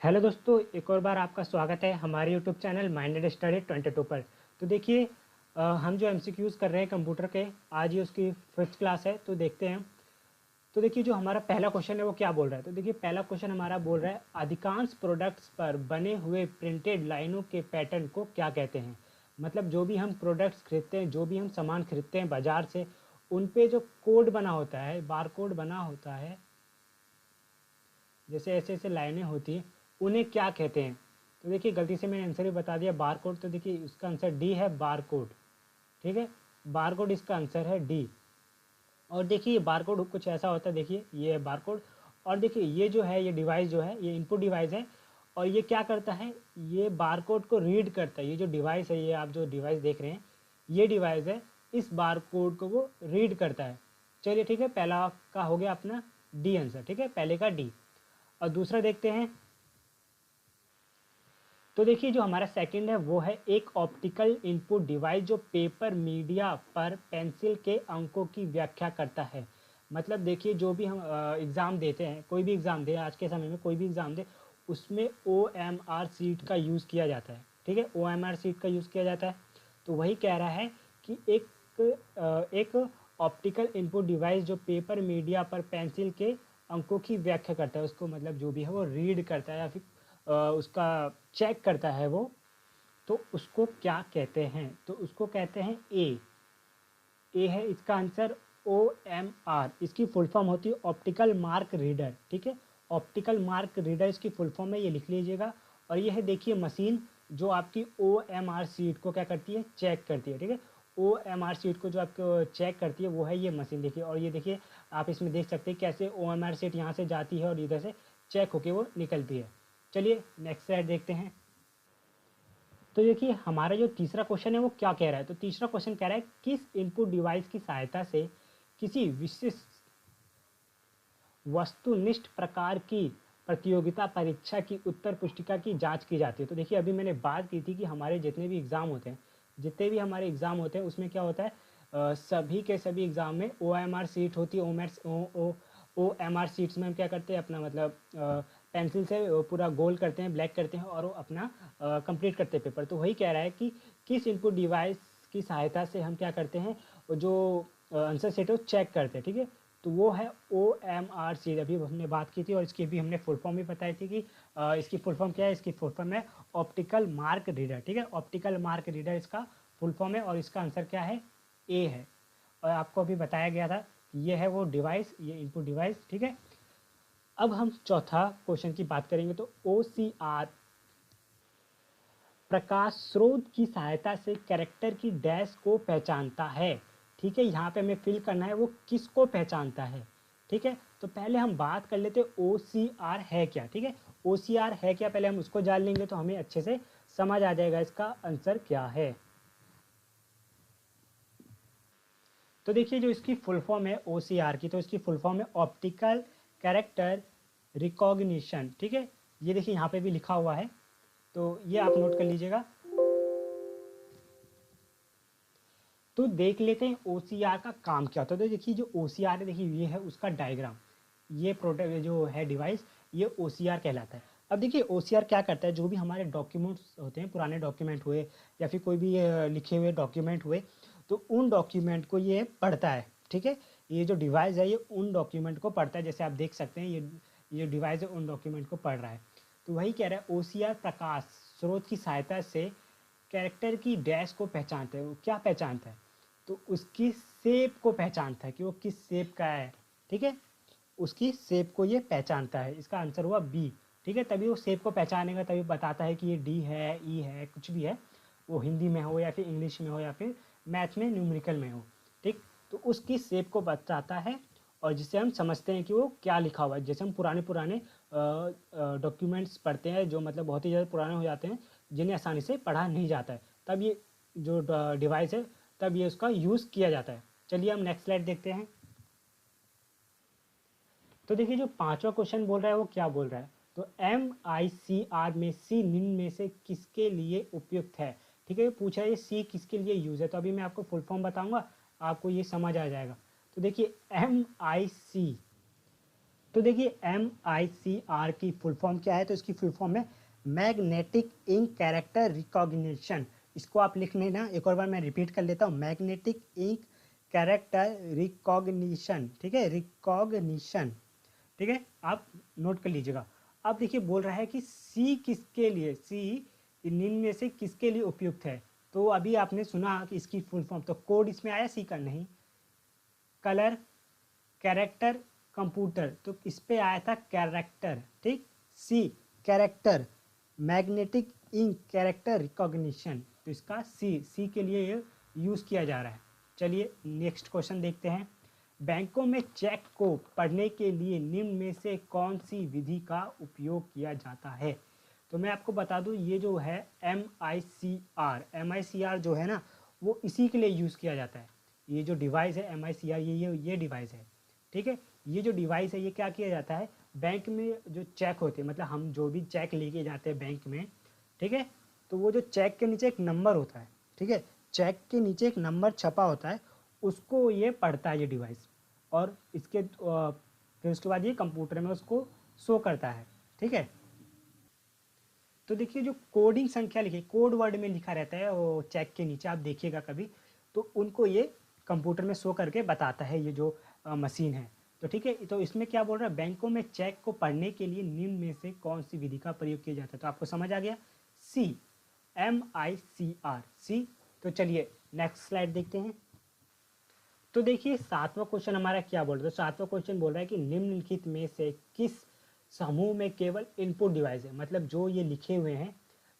Hello दोस्तों, एक और बार आपका स्वागत है हमारे यूट्यूब चैनल माइंडेड स्टडी 22 पर। तो देखिए, हम जो एमसीक्यूज़ कर रहे हैं कंप्यूटर के, आज ही उसकी फिफ्थ क्लास है, तो देखते हैं। तो देखिए, जो हमारा पहला क्वेश्चन है वो क्या बोल रहा है। तो देखिए, पहला क्वेश्चन हमारा बोल रहा है, अधिकांश प्रोडक्ट्स पर बने हुए प्रिंटेड लाइनों के पैटर्न को क्या कहते हैं। मतलब जो भी हम प्रोडक्ट्स खरीदते हैं, जो भी हम सामान खरीदते हैं बाजार से, उन पे जो कोड बना होता है, बार कोड बना होता है, जैसे ऐसे ऐसे लाइनें होती हैं, उन्हें क्या कहते हैं। तो देखिए, गलती से मैंने आंसर ही बता दिया बार कोड। तो देखिए, उसका आंसर डी है, बार कोड। ठीक है, बार कोड इसका आंसर है डी। और देखिए, बार कोड कुछ ऐसा होता है, देखिए ये है बार कोड। और देखिए, ये जो है, ये डिवाइस जो है, ये इनपुट डिवाइस है। और ये क्या करता है, ये बार कोड को रीड करता है। ये जो डिवाइस है, ये आप जो डिवाइस देख रहे हैं, ये डिवाइस है, इस बार कोड को वो रीड करता है। चलिए ठीक है, पहला का हो गया अपना डी आंसर। ठीक है, पहले का डी। और दूसरा देखते हैं। तो देखिए, जो हमारा सेकंड है वो है एक ऑप्टिकल इनपुट डिवाइस जो पेपर मीडिया पर पेंसिल के अंकों की व्याख्या करता है। मतलब देखिए, जो भी हम एग्ज़ाम देते हैं, कोई भी एग्ज़ाम दे, आज के समय में कोई भी एग्ज़ाम दे, उसमें ओ एम आर सीट का यूज़ किया जाता है। ठीक है, ओ एम आर सीट का यूज़ किया जाता है। तो वही कह रहा है कि एक ऑप्टिकल इनपुट डिवाइस जो पेपर मीडिया पर पेंसिल के अंकों की व्याख्या करता है, उसको मतलब जो भी है वो रीड करता है या फिर उसका चेक करता है वो, तो उसको क्या कहते हैं। तो उसको कहते हैं ए है इसका आंसर। ओ एम आर इसकी फुल फॉर्म होती है ऑप्टिकल मार्क रीडर। ठीक है, ऑप्टिकल मार्क रीडर इसकी फुल फॉर्म है, ये लिख लीजिएगा। और ये है, देखिए, मशीन जो आपकी ओ एम आर सीट को क्या करती है, चेक करती है। ठीक है, ओ एम आर सीट को जो आपको चेक करती है वो है ये मशीन। देखिए, और ये देखिए, आप इसमें देख सकते हैं कैसे ओ एम आर सीट यहाँ से जाती है और इधर से चेक होके वो निकलती है। चलिए नेक्स्ट स्लाइड देखते हैं। तो देखिए, हमारा जो तीसरा क्वेश्चन है वो क्या कह रहा है। तो तीसरा क्वेश्चन कह रहा है, किस इनपुट डिवाइस की सहायता से किसी विशिष्ट वस्तुनिष्ठ प्रकार की प्रतियोगिता परीक्षा की उत्तर पुस्तिका की जांच की जाती है। तो देखिए, अभी मैंने बात की थी कि हमारे जितने भी एग्ज़ाम होते हैं, जितने भी हमारे एग्ज़ाम होते हैं, उसमें क्या होता है, सभी के सभी एग्ज़ाम में ओ एम आर सीट होती है। ओ एम आर सीट्स में हम क्या करते हैं, अपना मतलब पेंसिल से पूरा गोल करते हैं, ब्लैक करते हैं और वो अपना कंप्लीट करते हैं पेपर। तो वही कह रहा है कि किस इनपुट डिवाइस की सहायता से हम क्या करते हैं, जो आंसर सेट है वो चेक करते हैं। ठीक है, तो वो है ओ एम आर सी। अभी हमने बात की थी और इसकी भी हमने फुल फॉर्म भी बताई थी कि इसकी फुल फॉर्म क्या है। इसकी फुल फॉर्म है ऑप्टिकल मार्क रीडर। ठीक है, ऑप्टिकल मार्क रीडर इसका फुल फॉर्म है और इसका आंसर क्या है, ए है। और आपको अभी बताया गया था कि ये है वो डिवाइस, ये इनपुट डिवाइस। ठीक है, अब हम चौथा क्वेश्चन की बात करेंगे। तो ओ सी आर प्रकाश स्रोत की सहायता से कैरेक्टर की डैश को पहचानता है। ठीक है, यहाँ पे हमें फिल करना है वो किसको पहचानता है। ठीक है, तो पहले हम बात कर लेते ओ सी आर है क्या। ठीक है, ओ सी आर है क्या, पहले हम उसको जान लेंगे तो हमें अच्छे से समझ आ जाएगा इसका आंसर क्या है। तो देखिए, जो इसकी फुल फॉर्म है ओ सी आर की, तो इसकी फुल फॉर्म है ऑप्टिकल कैरेक्टर रिकॉग्निशन। ठीक है, ये देखिए यहाँ पे भी लिखा हुआ है, तो ये आप नोट कर लीजिएगा। तो देख लेते हैं ओ का काम क्या होता है। तो देखिए, जो ओ है, देखिए ये है उसका डायग्राम। ये प्रोडक्ट जो है डिवाइस, ये ओ कहलाता है। अब देखिए, ओ क्या करता है, जो भी हमारे डॉक्यूमेंट्स होते हैं, पुराने डॉक्यूमेंट हुए या फिर कोई भी लिखे हुए डॉक्यूमेंट हुए, तो उन डॉक्यूमेंट को ये पढ़ता है। ठीक है, ये जो डिवाइस है ये उन डॉक्यूमेंट को पढ़ता है। जैसे आप देख सकते हैं, ये डिवाइस है उन डॉक्यूमेंट को पढ़ रहा है। तो वही कह रहा है, ओ प्रकाश स्रोत की सहायता से कैरेक्टर की डैश को पहचानता है। वो क्या पहचानता है, तो उसकी शेप को पहचानता है कि वो किस शेप का है। ठीक है, उसकी शेप को ये पहचानता है। इसका आंसर हुआ बी। ठीक है, तभी वो शेप को पहचानेगा, तभी बताता है कि ये डी है, ई है, कुछ भी है, वो हिंदी में हो या फिर इंग्लिश में हो या फिर मैथ में न्यूमेरिकल में हो। ठीक, तो उसकी शेप को बताता है और जिससे हम समझते हैं कि वो क्या लिखा हुआ है। जैसे हम पुराने पुराने डॉक्यूमेंट्स पढ़ते हैं, जो मतलब बहुत ही ज़्यादा पुराने हो जाते हैं, जिन्हें आसानी से पढ़ा नहीं जाता है, तब ये जो डिवाइस है, तब ये उसका यूज़ किया जाता है। चलिए हम नेक्स्ट स्लाइड देखते हैं। तो देखिए, जो पांचवा क्वेश्चन बोल रहा है वो क्या बोल रहा है। तो एम आई सी आर में सी निम्न में से किसके लिए उपयुक्त है। ठीक है, ये पूछा है ये सी किसके लिए यूज़ है। तो अभी मैं आपको फुल फॉर्म बताऊंगा, आपको ये समझ आ जाएगा। तो देखिए, एम आई सी तो देखिए MICR की फुल फॉर्म क्या है, तो इसकी फुल फॉर्म है मैग्नेटिक इंक कैरेक्टर रिकॉग्निशन। इसको आप लिख लेना, एक और बार मैं रिपीट कर लेता हूँ, मैग्नेटिक इंक कैरेक्टर रिकॉग्निशन, ठीक है, रिकॉग्निशन, ठीक है, आप नोट कर लीजिएगा। अब देखिए बोल रहा है कि सी किसके लिए, सी निम्न में से किसके लिए उपयुक्त है। तो अभी आपने सुना कि इसकी फुल फॉर्म, तो कोड इसमें आया सी का, नहीं, कलर, कैरेक्टर, कंप्यूटर, तो इस पे आया था कैरेक्टर, ठीक, C character, magnetic ink character recognition, तो इसका सी के लिए ये यूज़ किया जा रहा है। चलिए नेक्स्ट क्वेश्चन देखते हैं। बैंकों में चेक को पढ़ने के लिए निम्न में से कौन सी विधि का उपयोग किया जाता है। तो मैं आपको बता दूं, ये जो है MICR जो है ना, वो इसी के लिए यूज़ किया जाता है। ये जो डिवाइस है MICR, ये डिवाइस है, ठीक है। ये जो डिवाइस है ये क्या किया जाता है, बैंक में जो चेक होते हैं, मतलब हम जो भी चेक लेके जाते हैं बैंक में, ठीक है, तो वो जो चेक के नीचे एक नंबर होता है, ठीक है, चेक के नीचे एक नंबर छपा होता है, उसको ये पढ़ता है ये डिवाइस, और इसके फिर उसके बाद ये कंप्यूटर में उसको शो करता है, ठीक है। तो देखिए जो कोडिंग संख्या लिखी, कोड वर्ड में लिखा रहता है वो चेक के नीचे, आप देखिएगा कभी, तो उनको ये कंप्यूटर में शो करके बताता है ये जो मशीन है। तो ठीक है, तो इसमें क्या बोल रहा है, बैंकों में चेक को पढ़ने के लिए निम्न में से कौन सी विधि का प्रयोग किया जाता है। तो आपको समझ आ गया, सी, MICR, सी। तो चलिए नेक्स्ट स्लाइड देखते हैं। तो देखिए सातवां क्वेश्चन हमारा क्या बोल रहा है, तो सातवां क्वेश्चन बोल रहा है कि निम्नलिखित में से किस समूह में केवल इनपुट डिवाइस है, मतलब जो ये लिखे हुए हैं,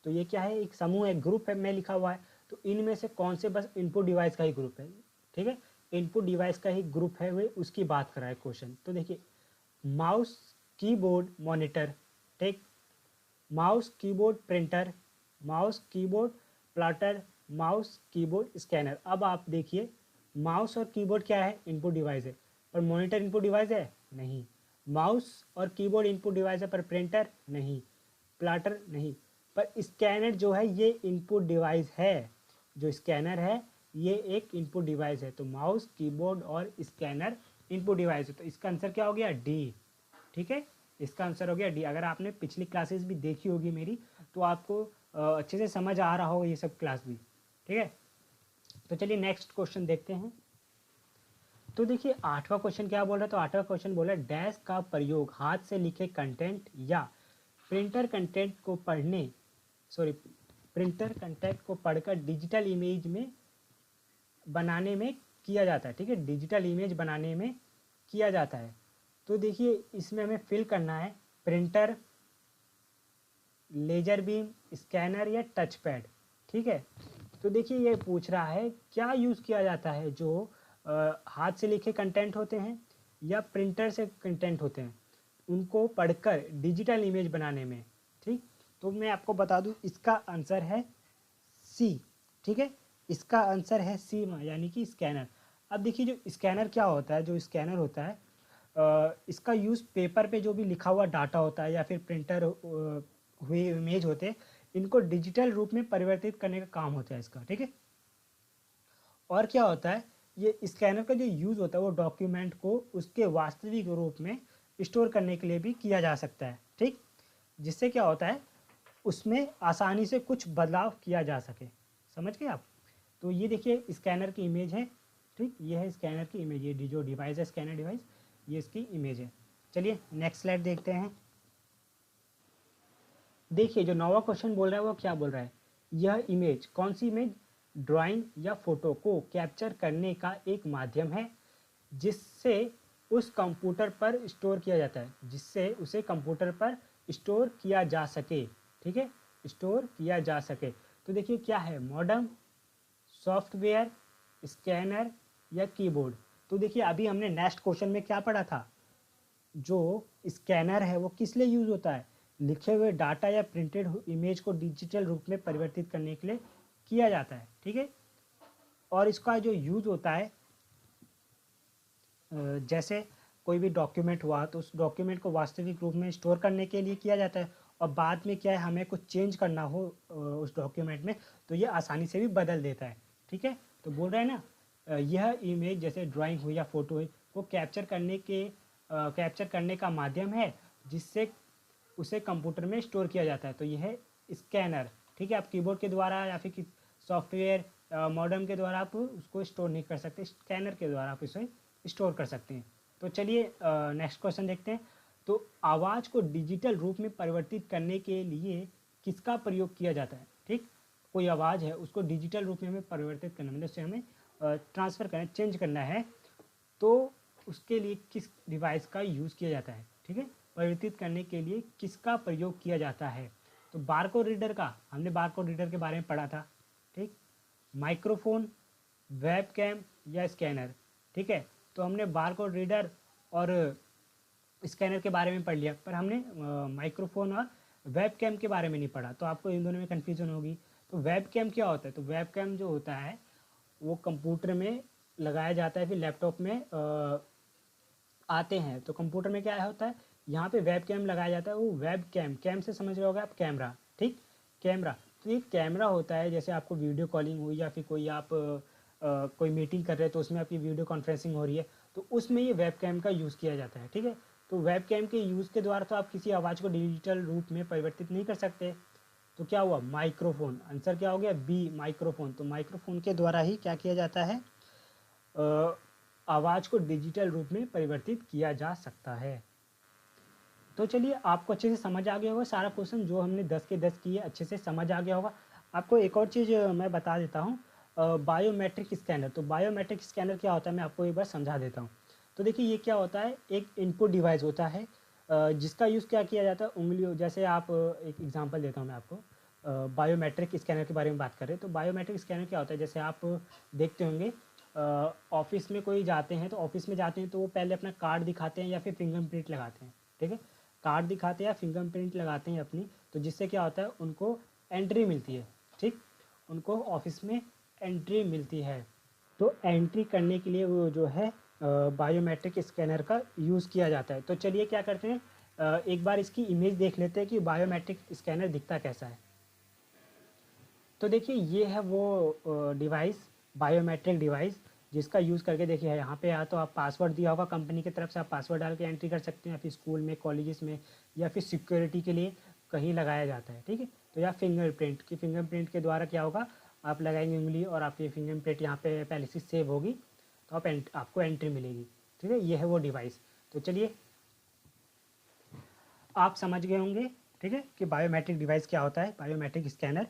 तो ये क्या है, एक समूह है, ग्रुप है में लिखा हुआ है, तो इनमें से कौन से बस इनपुट डिवाइस का ही ग्रुप है, ठीक है, इनपुट डिवाइस का ही ग्रुप है, वे उसकी बात कर रहा है क्वेश्चन। तो देखिए माउस, कीबोर्ड, मॉनिटर, ठीक, mouse keyboard printer, mouse keyboard plotter, mouse keyboard scanner. अब आप देखिए माउस और कीबोर्ड क्या है, इनपुट डिवाइस है, पर मॉनिटर इनपुट डिवाइस है नहीं, माउस और कीबोर्ड इनपुट डिवाइस है पर प्रिंटर नहीं, प्लॉटर नहीं, पर स्कैनर जो है ये इनपुट डिवाइस है, जो स्कैनर है ये एक इनपुट डिवाइस है। तो माउस, कीबोर्ड और स्कैनर इनपुट डिवाइस है, तो इसका आंसर क्या हो गया, डी, ठीक है, इसका आंसर हो गया डी। अगर आपने पिछली क्लासेस भी देखी होगी मेरी, तो आपको अच्छे से समझ आ रहा होगा ये सब क्लास भी, ठीक है। तो चलिए नेक्स्ट क्वेश्चन देखते हैं। तो देखिए आठवां क्वेश्चन क्या बोल रहा है, तो आठवां क्वेश्चन बोल रहा है डैश का प्रयोग हाथ से लिखे कंटेंट या प्रिंटर कंटेंट को पढ़ने, सॉरी, प्रिंटर कंटेंट को पढ़कर डिजिटल इमेज में बनाने में किया जाता है, ठीक है, डिजिटल इमेज बनाने में किया जाता है। तो देखिए इसमें हमें फिल करना है प्रिंटर, लेजर बीम, स्कैनर या टच पैड, ठीक है। तो देखिए ये पूछ रहा है क्या यूज़ किया जाता है, जो हाथ से लिखे कंटेंट होते हैं या प्रिंटर से कंटेंट होते हैं, उनको पढ़कर डिजिटल इमेज बनाने में, ठीक। तो मैं आपको बता दूं इसका आंसर है सी, ठीक है, इसका आंसर है सी, यानी कि स्कैनर। अब देखिए जो स्कैनर क्या होता है, जो स्कैनर होता है इसका यूज़ पेपर पे जो भी लिखा हुआ डाटा होता है या फिर प्रिंटर हुए इमेज होते हैं, इनको डिजिटल रूप में परिवर्तित करने का काम होता है इसका, ठीक है। और क्या होता है, ये स्कैनर का जो यूज़ होता है वो डॉक्यूमेंट को उसके वास्तविक रूप में स्टोर करने के लिए भी किया जा सकता है, ठीक, जिससे क्या होता है उसमें आसानी से कुछ बदलाव किया जा सके, समझ गए आप। तो ये देखिए स्कैनर की इमेज है, ठीक, ये है स्कैनर की इमेज, ये जो डिवाइस है स्कैनर डिवाइस, ये इसकी इमेज है। चलिए नेक्स्ट स्लाइड देखते हैं। देखिए जो नौवां क्वेश्चन बोल रहा है वो क्या बोल रहा है, यह इमेज कौन सी इमेज, ड्राइंग या फोटो को कैप्चर करने का एक माध्यम है जिससे उस कंप्यूटर पर स्टोर किया जाता है, जिससे उसे कंप्यूटर पर स्टोर किया जा सके, ठीक है, स्टोर किया जा सके। तो देखिए क्या है, मॉडम, सॉफ्टवेयर, स्कैनर या कीबोर्ड। तो देखिए अभी हमने नेक्स्ट क्वेश्चन में क्या पढ़ा था, जो स्कैनर है वो किस लिए यूज़ होता है, लिखे हुए डाटा या प्रिंटेड इमेज को डिजिटल रूप में परिवर्तित करने के लिए किया जाता है, ठीक है। और इसका जो यूज़ होता है जैसे कोई भी डॉक्यूमेंट हुआ तो उस डॉक्यूमेंट को वास्तविक रूप में स्टोर करने के लिए किया जाता है, और बाद में क्या है हमें कुछ चेंज करना हो उस डॉक्यूमेंट में, तो ये आसानी से भी बदल देता है, ठीक है। तो बोल रहे हैं ना यह इमेज जैसे ड्राइंग हुई या फोटो हुई को कैप्चर करने के कैप्चर करने का माध्यम है जिससे उसे कंप्यूटर में स्टोर किया जाता है। तो यह है स्कैनर। ठीक है, आप कीबोर्ड के द्वारा या फिर सॉफ्टवेयर मॉडेम के द्वारा आप उसको स्टोर नहीं कर सकते, स्कैनर के द्वारा आप इसे स्टोर कर सकते हैं। तो चलिए नेक्स्ट क्वेश्चन देखते हैं। तो आवाज़ को डिजिटल रूप में परिवर्तित करने के लिए किसका प्रयोग किया जाता है? ठीक, कोई आवाज़ है उसको डिजिटल रूप में हमें परिवर्तित करना, मतलब उसे हमें ट्रांसफ़र करना, चेंज करना है, तो उसके लिए किस डिवाइस का यूज़ किया जाता है? ठीक है, परिवर्तित करने के लिए किसका प्रयोग किया जाता है? तो बारकोड रीडर का, हमने बारकोड रीडर के बारे में पढ़ा था। ठीक, माइक्रोफोन, वेबकैम या स्कैनर। ठीक है, तो हमने बारकोड रीडर और स्कैनर के बारे में पढ़ लिया, पर हमने माइक्रोफोन और वेबकैम के बारे में नहीं पढ़ा, तो आपको इन दोनों में कन्फ्यूजन होगी। तो वेबकैम क्या होता है? तो वेबकैम जो होता है वो कंप्यूटर में लगाया जाता है, फिर लैपटॉप में आते हैं। तो कंप्यूटर में क्या होता है, यहाँ पे वेबकैम लगाया जाता है। वो वेबकैम, कैम से समझ रहे होगे आप, कैमरा। ठीक, कैमरा। तो ये कैमरा होता है, जैसे आपको वीडियो कॉलिंग हुई या फिर कोई आप कोई मीटिंग कर रहे हैं तो उसमें आपकी वीडियो कॉन्फ्रेंसिंग हो रही है, तो उसमें ये वेबकैम का यूज़ किया जाता है। ठीक है, तो वेबकैम के यूज़ के द्वारा तो आप किसी आवाज़ को डिजिटल रूप में परिवर्तित नहीं कर सकते। तो क्या हुआ, माइक्रोफोन। आंसर क्या हो गया, बी, माइक्रोफोन। तो माइक्रोफोन के द्वारा ही क्या किया जाता है, आवाज़ को डिजिटल रूप में परिवर्तित किया जा सकता है। तो चलिए, आपको अच्छे से समझ आ गया होगा सारा क्वेश्चन जो हमने 10 के 10 किए, अच्छे से समझ आ गया होगा। आपको एक और चीज़ मैं बता देता हूँ, बायोमेट्रिक स्कैनर। तो बायोमेट्रिक स्कैनर क्या होता है, मैं आपको एक बार समझा देता हूँ। तो देखिए, ये क्या होता है, एक इनपुट डिवाइस होता है जिसका यूज़ क्या किया जाता है, उंगलियों, जैसे आप एक एग्जांपल देता हूँ मैं आपको। बायोमेट्रिक स्कैनर के बारे में बात करें तो बायोमेट्रिक स्कैनर क्या होता है, जैसे आप देखते होंगे ऑफिस में कोई जाते हैं, तो ऑफिस में जाते हैं तो वो पहले अपना कार्ड दिखाते हैं या फिर फिंगरप्रिंट लगाते हैं। ठीक है, कार्ड दिखाते हैं या फिंगरप्रिंट लगाते हैं अपनी, तो जिससे क्या होता है, उनको एंट्री मिलती है। ठीक, उनको ऑफिस में एंट्री मिलती है। तो एंट्री करने के लिए वो जो है बायोमेट्रिक स्कैनर का यूज़ किया जाता है। तो चलिए क्या करते हैं, एक बार इसकी इमेज देख लेते हैं कि बायोमेट्रिक स्कैनर दिखता कैसा है। तो देखिए, ये है वो डिवाइस, बायोमेट्रिक डिवाइस, जिसका यूज़ करके देखिए यहाँ पे या तो आप पासवर्ड दिया होगा कंपनी की तरफ से, आप पासवर्ड डाल के एंट्री कर सकते हैं, या फिर स्कूल में, कॉलेजेस में, या फिर सिक्योरिटी के लिए कहीं लगाया जाता है। ठीक है, तो या फिंगरप्रिंट की, फिंगरप्रिंट के द्वारा क्या होगा, आप लगाएंगे उंगली और आपकी फिंगरप्रिंट यहाँ पे पहले से सेव होगी, तो आपको एंट्री मिलेगी। ठीक है, ये है वो डिवाइस। तो चलिए, आप समझ गए होंगे, ठीक है, कि बायोमेट्रिक डिवाइस क्या होता है, बायोमेट्रिक स्कैनर।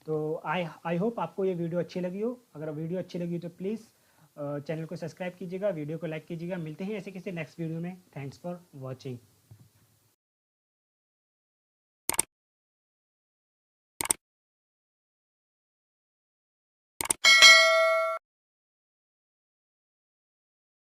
तो आई होप आपको ये वीडियो अच्छी लगी हो। अगर वीडियो अच्छी लगी तो प्लीज़ चैनल को सब्सक्राइब कीजिएगा, वीडियो को लाइक कीजिएगा। मिलते हैं ऐसे किसी नेक्स्ट वीडियो में। Thanks for watching.